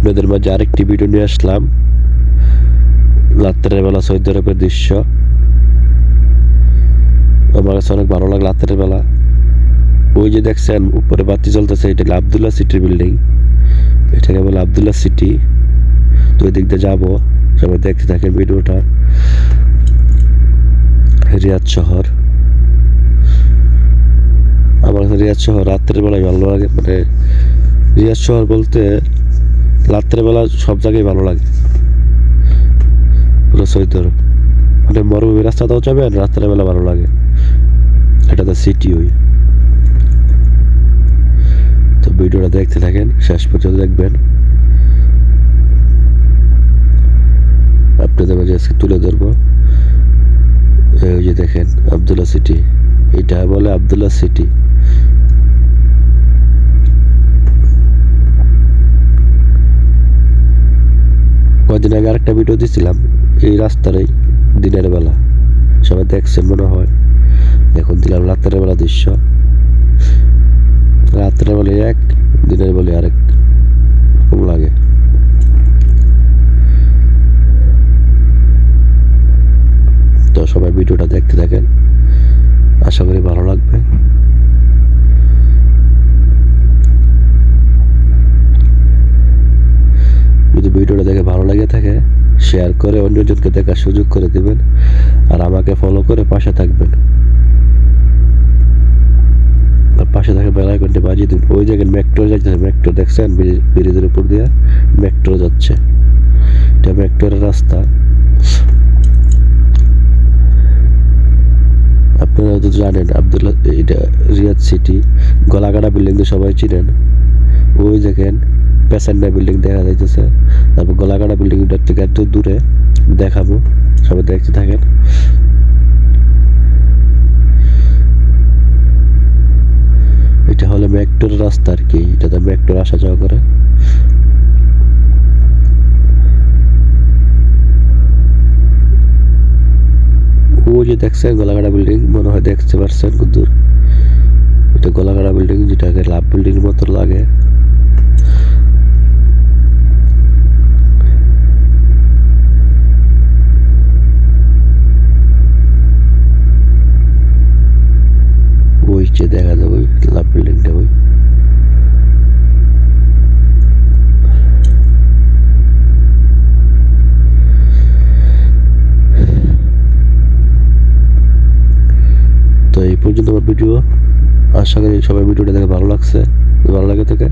আপনাদের মাঝে আরেকটি ভিডিও নিয়ে আসলাম। রাত্রের বেলা সৌদি আরবের দৃশ্য আমার কাছে অনেক ভালো লাগে। রাত্রের বেলা ওই যে দেখছেন উপরে বাতি চলতেছে, এটা আবদুল্লাহ সিটির বিল্ডিং, এটাকে বলে আবদুল্লাহ সিটি। তো ওই দিক দিয়ে যাবো, সবাই দেখতে থাকেন ভিডিওটা। রিয়াদ শহর, আমার কাছে রিয়াদ শহর রাত্রের বেলায় ভালো লাগে। মানে রিয়াদ শহর বলতে রাত্রের বেলা সব জায়গায় ভালো লাগে। পুরো সৌদি আরব মানে মরুভূমি রাস্তাটাও যাবেন, রাত্রের বেলা ভালো লাগে। এটা তো সিটি ওই। তো ভিডিওটা দেখতে থাকেন, শেষ পর্যন্ত দেখবেন। আপনাদের মাঝে আজকে তুলে ধরবো। ওই যে দেখেন আবদুল্লাহ সিটি, এটা বলে আবদুল্লাহ সিটি। কয়েকদিন আগে আরেকটা ভিডিও দিয়েছিলাম এই রাস্তারই, দিনের বেলা, সবাই দেখছেন মনে হয়। এখন দিলাম রাতের বেলা দৃশ্য। রাত্রের বেলা এক, দিনের বেলা আরেক রকম লাগে। তো সবাই ভিডিওটা দেখতে থাকেন, আশা করি ভালো লাগবে। যদি ভিডিওটা দেখে ভালো লাগে থাকে, শেয়ার করে অন্যজনকে দেখার সুযোগ করে দিবেন। আর আমাকে ফলো করে পাশে থাকবেন, আর পাশে থাকা বেল আইকনটি বাজিয়ে দিন। ওই জায়গায় মেট্রো যাচ্ছে, মেট্রো দেখছেন ব্রিজের উপর দিয়ে মেট্রো যাচ্ছে, এটা মেট্রোর রাস্তা। আপনারা তো জানেন আবদুল্লাহ, এটা রিয়াদ সিটি। গলাকাটা বিল্ডিং তো সবাই চিনেন। ওই দেখেন প্যাসেন্ডার বিল্ডিং দেখা যাইতেছে। তারপর গলাকাটা বিল্ডিংটার থেকে এত দূরে দেখাবো, সবাই দেখতে থাকেন। এটা হলো মেট্রোর রাস্তা আর কি, এটাতে মেট্রো আসা যাওয়া করে। ওই যে দেখছেন গলাকাটা বিল্ডিং, মনে হয় দেখতে পারছেন কত দূর। এটা গলাকাটা বিল্ডিং, যেটাকে লাভ বিল্ডিং এর মতো লাগে। ওই যে দেখা যাবে ওই লাভ বিল্ডিংটা ওই। তো এই পর্যন্ত আমার ভিডিও। আশা করি সবাই ভিডিওটা দেখে ভালো লাগছে। ভালো লাগে থাকে